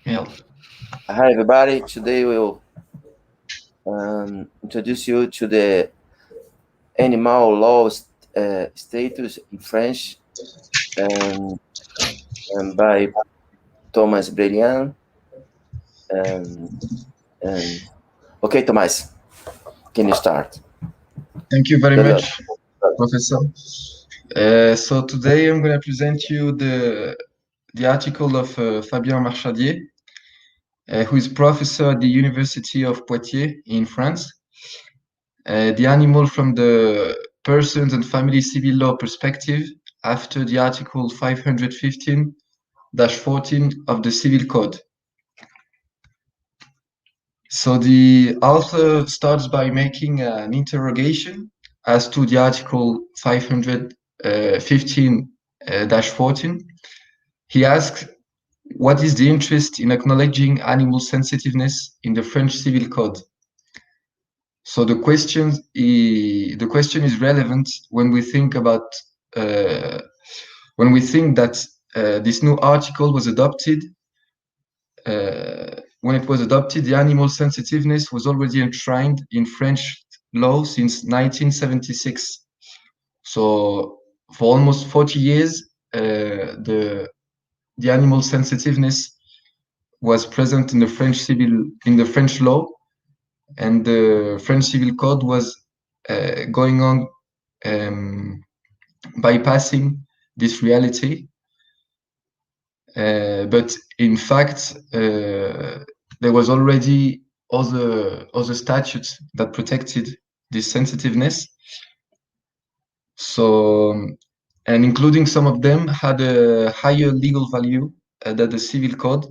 Yeah. Hi, everybody. Today we'll introduce you to the animal law status in French um, by Thomas Brilliant. Um, and okay, Thomas, can you start? Thank you very The, much, Professor. So today I'm going to present you the article of Fabien Marchadier, who is professor at the University of Poitiers in France. The animal from the persons and family civil law perspective after the article 515-14 of the Civil Code. So the author starts by making an interrogation as to the article 515-14. He asks, what is the interest in acknowledging animal sensitiveness in the French Civil Code? So the question is relevant when we think about that this new article was adopted. When it was adopted, the animal sensitiveness was already enshrined in French law since 1976. So for almost 40 years, the animal sensitiveness was present in the French law, and the French Civil Code was going on bypassing this reality. But in fact, there was already other statutes that protected this sensitiveness. So, and including some of them had a higher legal value than the Civil Code,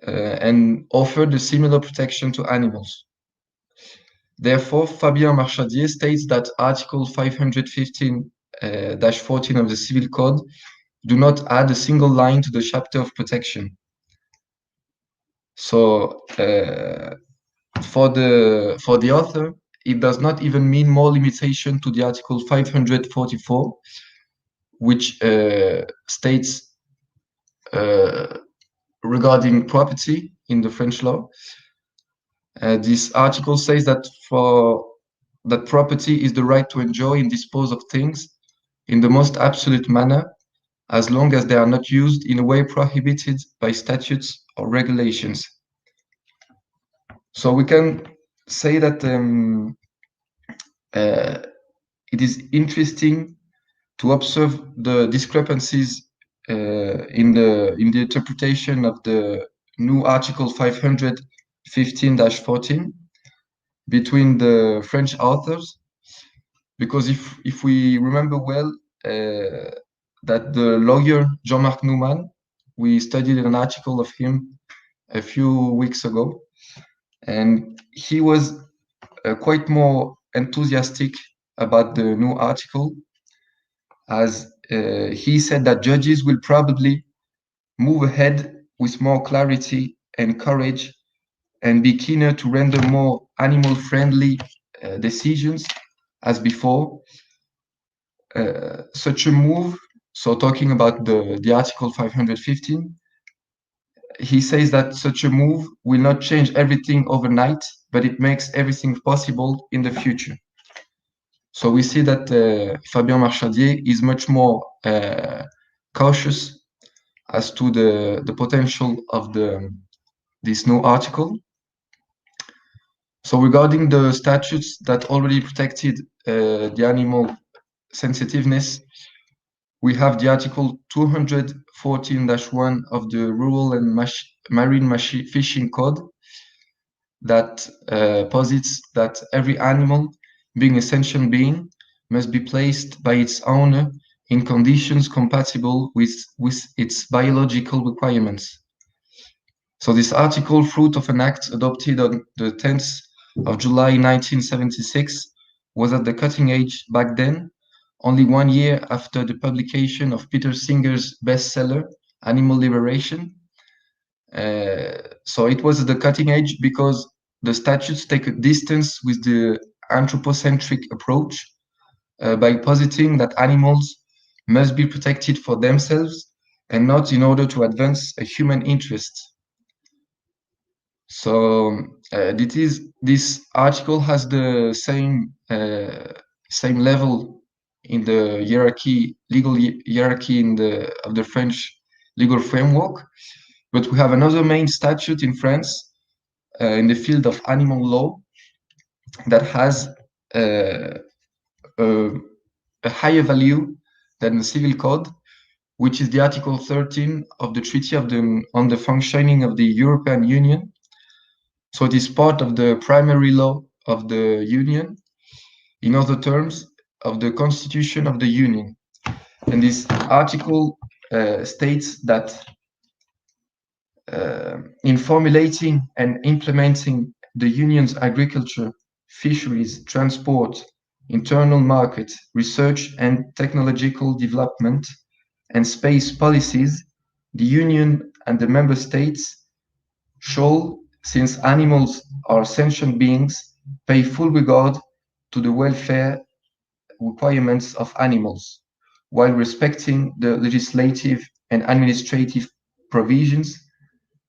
and offered a similar protection to animals. Therefore, Fabien Marchadier states that Article 515-14 of the Civil Code do not add a single line to the chapter of protection. So for the author, it does not even mean more limitation to the Article 544, which states regarding property in the French law. This article says that property is the right to enjoy and dispose of things in the most absolute manner, as long as they are not used in a way prohibited by statutes or regulations. So we can say that it is interesting to observe the discrepancies in the interpretation of the new Article 515-14 between the French authors, because if we remember well, that the lawyer Jean-Marc Nouman, we studied an article of him a few weeks ago, and he was quite more enthusiastic about the new article, as he said that judges will probably move ahead with more clarity and courage and be keener to render more animal-friendly decisions as before. Such a move, so talking about the Article 515, he says that such a move will not change everything overnight, but it makes everything possible in the future. So we see that Fabien Marchadier is much more cautious as to the potential of this new article. So regarding the statutes that already protected the animal sensitiveness, we have the Article 214-1 of the Rural and Marine Fishing Code that posits that every animal, being a sentient being, must be placed by its owner in conditions compatible with its biological requirements. So this article, fruit of an act adopted on the 10th of July 1976, was at the cutting edge back then, only 1 year after the publication of Peter Singer's bestseller, Animal Liberation. So it was at the cutting edge because the statutes take a distance with the anthropocentric approach by positing that animals must be protected for themselves and not in order to advance a human interest. So this article has the same level in the legal hierarchy of the French legal framework, but we have another main statute in France in the field of animal law that has a, a higher value than the civil code, which is the Article 13 of the Treaty on the Functioning of the European Union. So it is part of the primary law of the Union, in other terms, of the Constitution of the Union. And this article states that in formulating and implementing the Union's agriculture, fisheries, transport, internal market, research and technological development, and space policies, the Union and the Member States shall, since animals are sentient beings, pay full regard to the welfare requirements of animals, while respecting the legislative and administrative provisions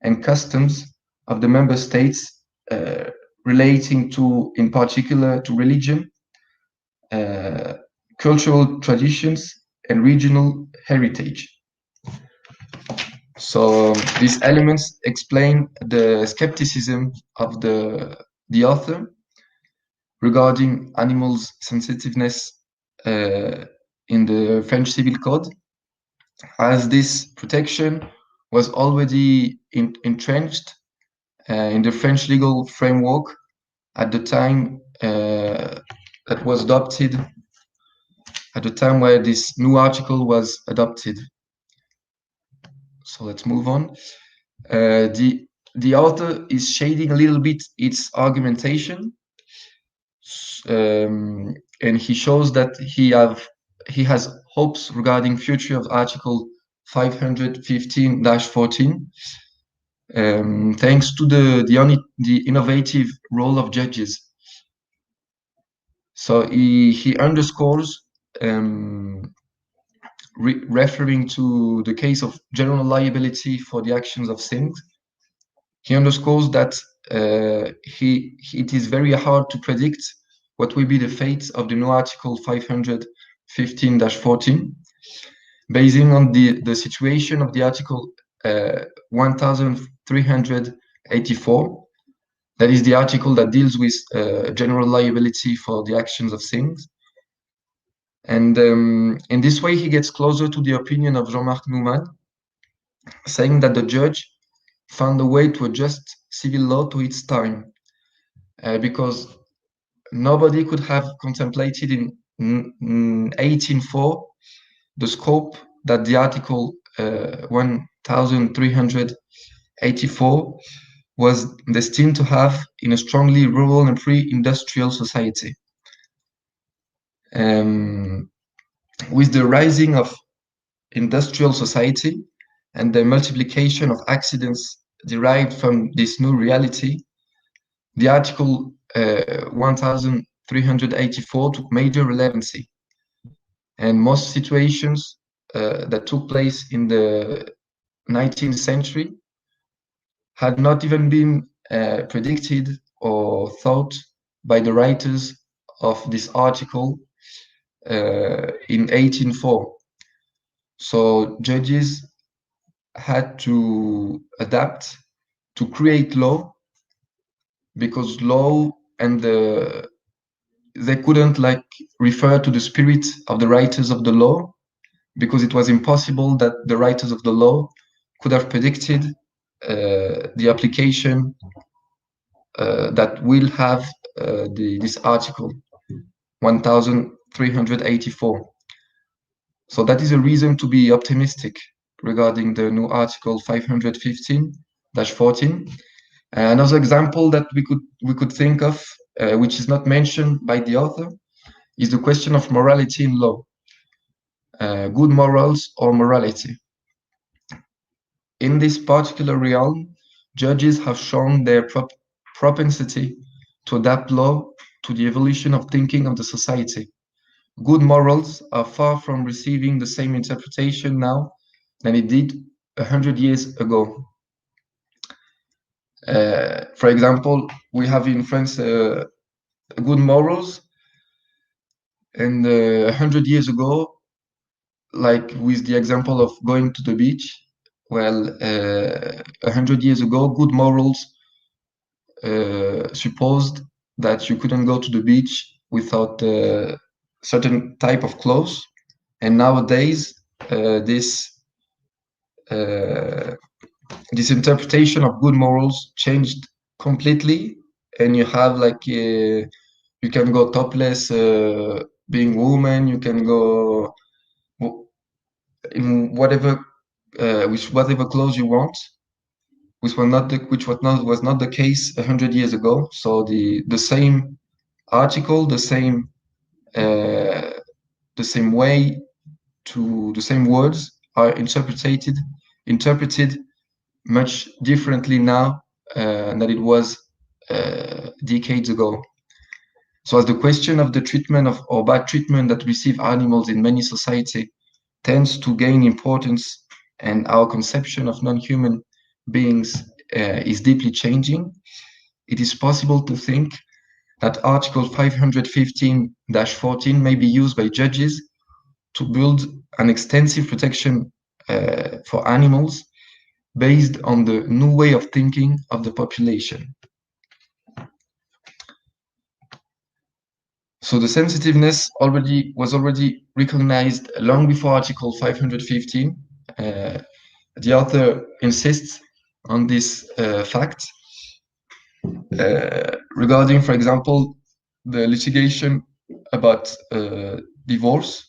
and customs of the member states relating to, in particular, to religion, cultural traditions, and regional heritage. So these elements explain the skepticism of the author regarding animals' sensitiveness in the French Civil Code, as this protection was already entrenched in the French legal framework at the time that was adopted, at the time where this new article was adopted. So let's move on. The author is shading a little bit its argumentation, and he shows that he has hopes regarding future of Article 515-14, thanks to the innovative role of judges. So he underscores, referring to the case of general liability for the actions of sins, he underscores that it is very hard to predict what will be the fate of the new Article 515-14, basing on the situation of the Article 1384. That is the article that deals with general liability for the actions of sins. And in this way, he gets closer to the opinion of Jean-Marc Nouman, saying that the judge found a way to adjust civil law to its time, because nobody could have contemplated in 1804 the scope that the Article 1384 was destined to have in a strongly rural and pre-industrial society. With the rising of industrial society and the multiplication of accidents derived from this new reality, the Article 1384 took major relevancy. And most situations that took place in the 19th century had not even been predicted or thought by the writers of this article in 1804. So judges had to adapt to create law, because law and they couldn't refer to the spirit of the writers of the law, because it was impossible that the writers of the law could have predicted the application that will have this article 1384. So that is a reason to be optimistic regarding the new article 515-14. Another example that we could think of, which is not mentioned by the author, is the question of morality in law. Good morals or morality. In this particular realm, judges have shown their propensity to adapt law to the evolution of thinking of the society. Good morals are far from receiving the same interpretation now than it did 100 years ago. For example, we have in France good morals, and 100 years ago, like with the example of going to the beach, well, 100 years ago, good morals supposed that you couldn't go to the beach without certain type of clothes, and nowadays this this interpretation of good morals changed completely, and you have like you can go topless, being woman. You can go in whatever with whatever clothes you want, which was not the case 100 years ago. So the same article, the same way to the same words are interpreted much differently now than it was decades ago. So as the question of the treatment of or bad treatment that receive animals in many society tends to gain importance, and our conception of non-human beings is deeply changing, it is possible to think that Article 515-14 may be used by judges to build an extensive protection for animals based on the new way of thinking of the population. So the sensitiveness was already recognized long before Article 515. The author insists on this fact regarding, for example, the litigation about divorce.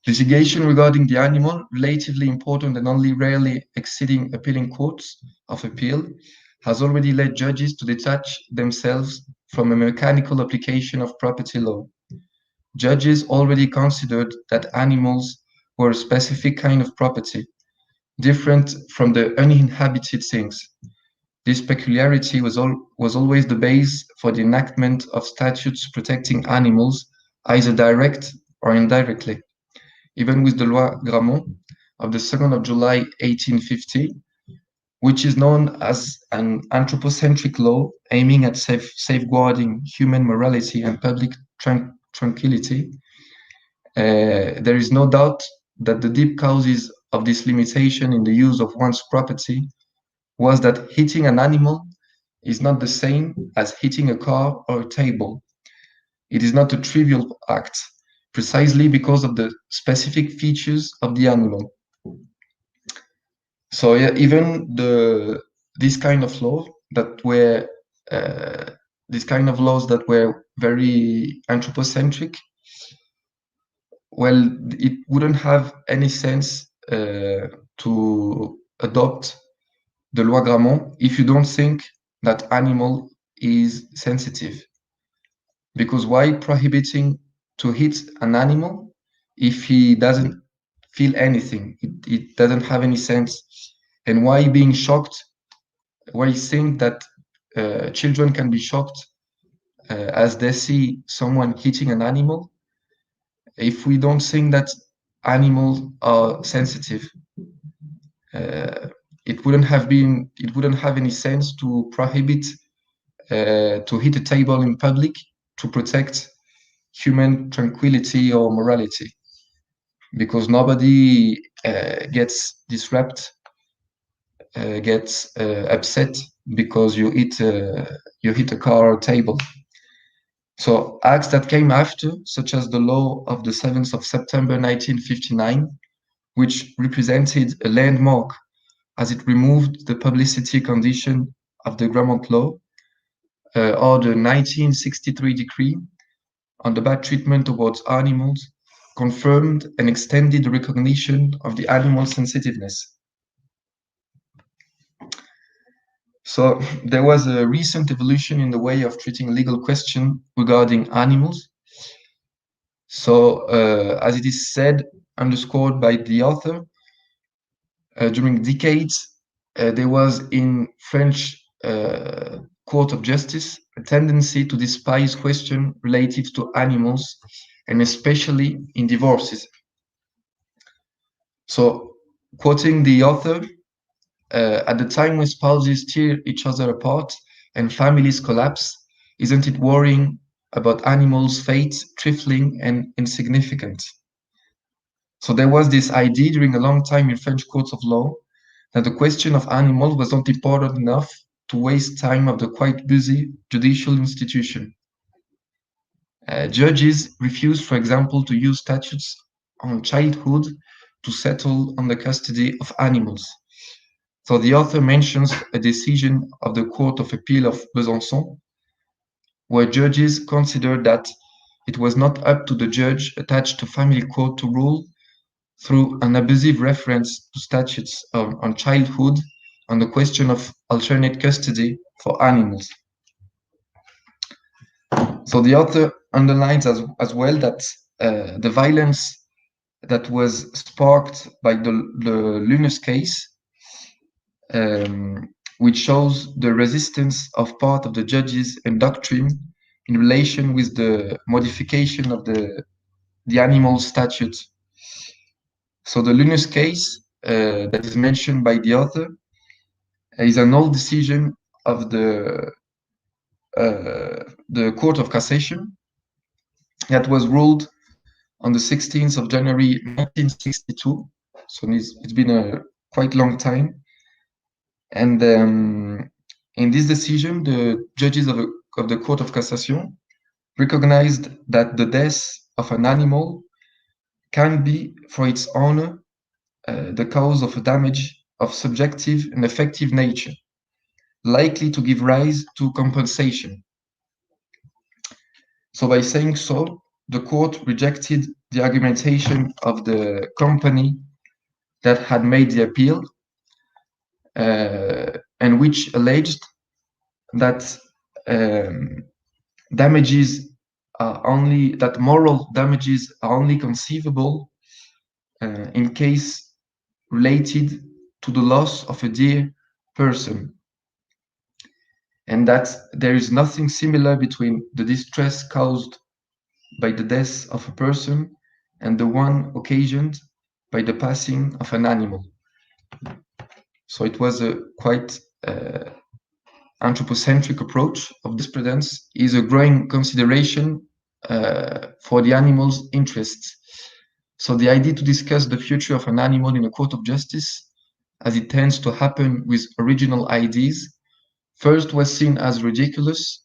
Litigation regarding the animal, relatively important and only rarely exceeding appealing courts of appeal, has already led judges to detach themselves from a mechanical application of property law. Judges already considered that animals were a specific kind of property, different from the uninhabited things. This peculiarity was always the base for the enactment of statutes protecting animals, either direct or indirectly. Even with the Loi Grammont of the 2nd of July 1850, which is known as an anthropocentric law aiming at safeguarding human morality and public tranquility, there is no doubt that the deep causes of this limitation in the use of one's property was that hitting an animal is not the same as hitting a car or a table. It is not a trivial act, precisely because of the specific features of the animal. So yeah, even these kind of laws that were very anthropocentric, well, it wouldn't have any sense to adopt the Loi Grammont if you don't think that animal is sensitive. Because why prohibiting to hit an animal if he doesn't feel anything? It doesn't have any sense. And why being shocked? Why think that children can be shocked as they see someone hitting an animal if we don't think that animals are sensitive? It wouldn't have any sense to prohibit to hit a table in public to protect human tranquility or morality, because nobody gets disrupted, gets upset because you hit a car or table. So acts that came after, such as the law of the 7th of September 1959, which represented a landmark as it removed the publicity condition of the Grammont law, or the 1963 decree on the bad treatment towards animals, confirmed and extended the recognition of the animal sensitiveness. So there was a recent evolution in the way of treating legal questions regarding animals. So as it is said, underscored by the author, during decades, there was in French Court of Justice a tendency to despise questions related to animals, and especially in divorces. So, quoting the author, at the time when spouses tear each other apart and families collapse, isn't it worrying about animals' fate, trifling and insignificant? So there was this idea during a long time in French courts of law that the question of animals was not important enough to waste time of the quite busy judicial institution. Judges refused, for example, to use statutes on childhood to settle on the custody of animals. So the author mentions a decision of the Court of Appeal of Besançon, where judges considered that it was not up to the judge attached to family court to rule through an abusive reference to statutes on childhood on the question of alternate custody for animals. So the author underlines as well that the violence that was sparked by the Lunas case, which shows the resistance of part of the judges and doctrine in relation with the modification of the animal statute. So the Lunas case that is mentioned by the author is an old decision of the Court of Cassation that was ruled on the 16th of January 1962. So it's been a quite long time. And in this decision, the judges of the Court of Cassation recognized that the death of an animal can be, for its owner, the cause of a damage of subjective and affective nature, likely to give rise to compensation. So by saying so, the court rejected the argumentation of the company that had made the appeal, and which alleged that moral damages are only conceivable in case related to the loss of a dear person, and that there is nothing similar between the distress caused by the death of a person and the one occasioned by the passing of an animal. So it was a quite anthropocentric approach of jurisprudence, is a growing consideration for the animal's interests. So the idea to discuss the future of an animal in a court of justice, as it tends to happen with original ideas, first was seen as ridiculous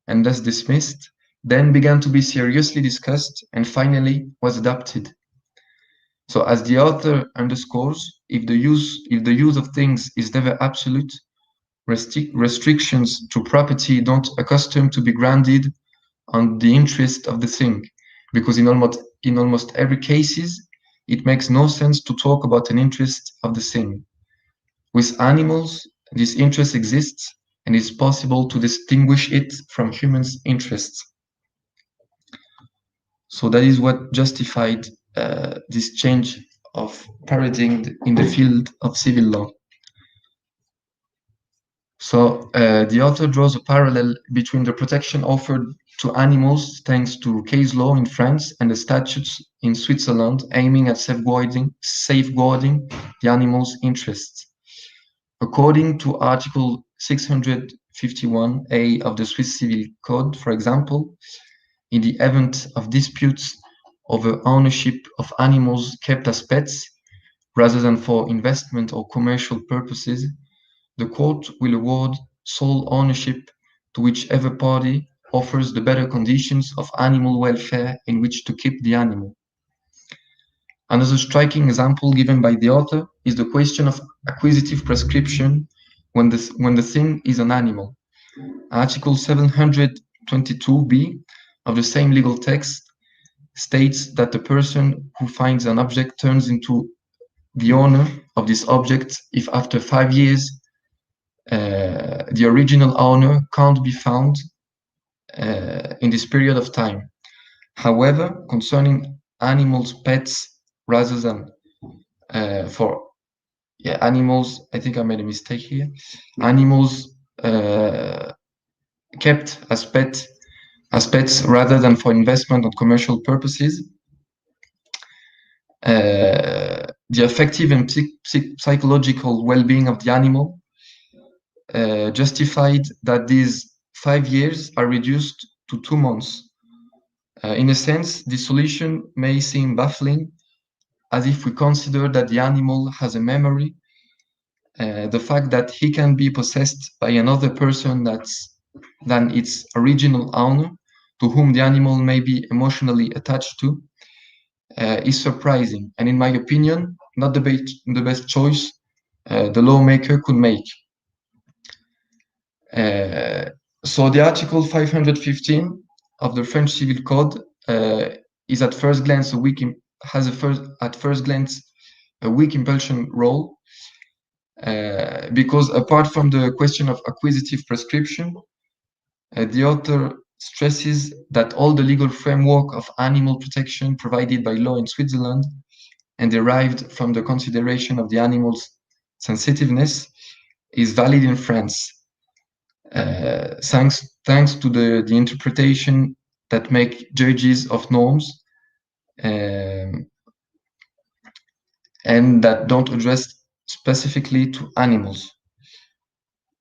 and thus dismissed, then began to be seriously discussed, and finally was adopted. So as the author underscores, if the use of things is never absolute, restrictions to property don't accustom to be granted on the interest of the thing, because in almost every cases, it makes no sense to talk about an interest of the thing. With animals, this interest exists, and it's possible to distinguish it from humans' interests. So that is what justified this change of paradigm in the field of civil law. So the author draws a parallel between the protection offered to animals thanks to case law in France and the statutes in Switzerland aiming at safeguarding the animal's interests. According to Article 651A of the Swiss Civil Code, for example, in the event of disputes over ownership of animals kept as pets rather than for investment or commercial purposes, the court will award sole ownership to whichever party offers the better conditions of animal welfare in which to keep the animal. Another striking example given by the author is the question of acquisitive prescription when the thing is an animal. Article 722b of the same legal text states that the person who finds an object turns into the owner of this object if after 5 years the original owner can't be found in this period of time. However, concerning animals, pets, rather than animals, I think I made a mistake here. Animals kept as pets rather than for investment or commercial purposes, the affective and psychological well-being of the animal, justified that these 5 years are reduced to 2 months. In a sense, the solution may seem baffling, as if we consider that the animal has a memory, the fact that he can be possessed by another person than its original owner, to whom the animal may be emotionally attached to, is surprising, and in my opinion, not the best choice the lawmaker could make. So the Article 515 of the French Civil Code is at first glance a weak impulsion role, because apart from the question of acquisitive prescription, the author stresses that all the legal framework of animal protection provided by law in Switzerland and derived from the consideration of the animal's sensitiveness is valid in France, thanks to the interpretation that make judges of norms, and that don't address specifically to animals.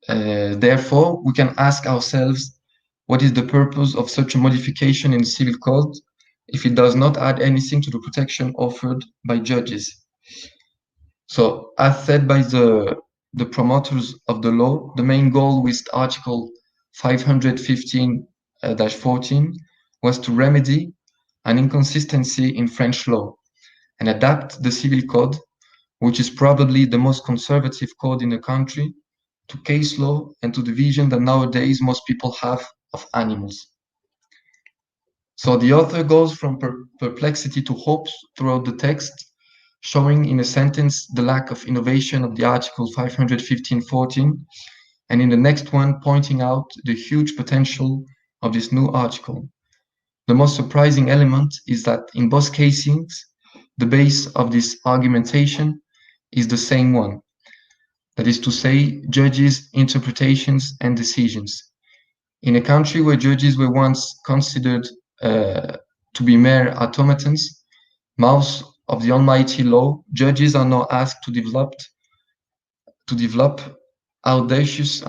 Therefore, we can ask ourselves, what is the purpose of such a modification in the civil code if it does not add anything to the protection offered by judges? So, as said by the promoters of the law, the main goal with Article 515-14 was to remedy an inconsistency in French law and adapt the civil code, which is probably the most conservative code in the country, to case law and to the vision that nowadays most people have of animals. So the author goes from perplexity to hopes throughout the text, showing in a sentence the lack of innovation of the Article 515-14, and in the next one pointing out the huge potential of this new article. The most surprising element is that in both cases, the base of this argumentation is the same one. That is to say, judges' interpretations and decisions. In a country where judges were once considered to be mere automatons, mouths of the almighty law, judges are now asked to develop audacious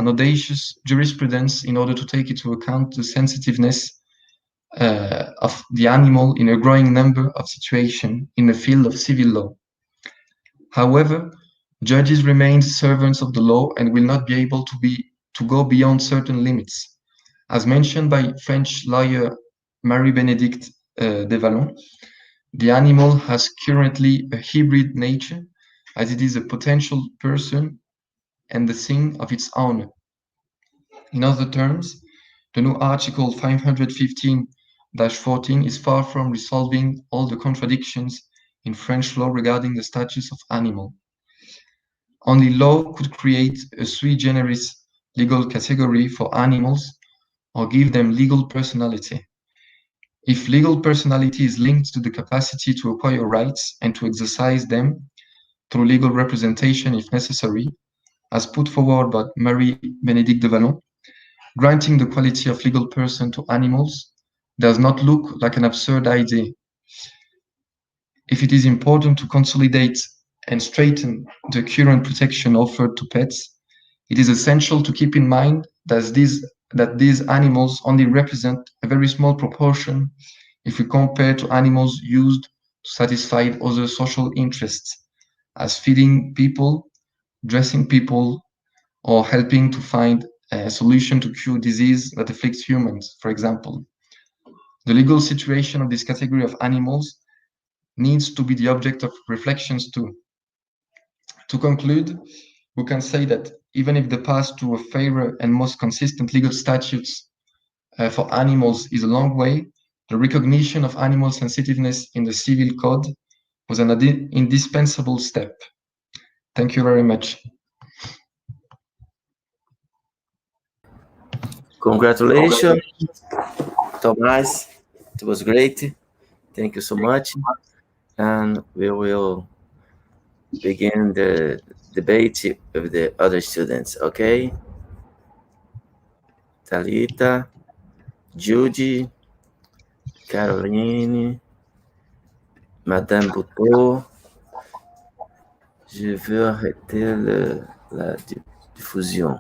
jurisprudence in order to take into account the sensitiveness of the animal in a growing number of situations in the field of civil law. However, judges remain servants of the law and will not be able to go beyond certain limits. As mentioned by French lawyer Marie-Bénédicte de Vallon, the animal has currently a hybrid nature, as it is a potential person and the thing of its owner. In other terms, the new Article 515-14 is far from resolving all the contradictions in French law regarding the status of animal. Only law could create a sui generis legal category for animals or give them legal personality. If legal personality is linked to the capacity to acquire rights and to exercise them through legal representation if necessary, as put forward by Marie-Bénédicte de Vallon, granting the quality of legal person to animals does not look like an absurd idea. If it is important to consolidate and straighten the current protection offered to pets, it is essential to keep in mind that these animals only represent a very small proportion if we compare to animals used to satisfy other social interests, as feeding people, dressing people, or helping to find a solution to cure disease that afflicts humans, for example. The legal situation of this category of animals needs to be the object of reflections too. To conclude, we can say that even if the path to a fairer and most consistent legal statutes for animals is a long way, the recognition of animal sensitiveness in the civil code was an indispensable step. Thank you very much. Congratulations, Thomas. It was great. Thank you so much. And we will begin the debate with the other students, okay? Talita, Judy, Caroline, Madame Bouteau, Je veux arrêter la diffusion.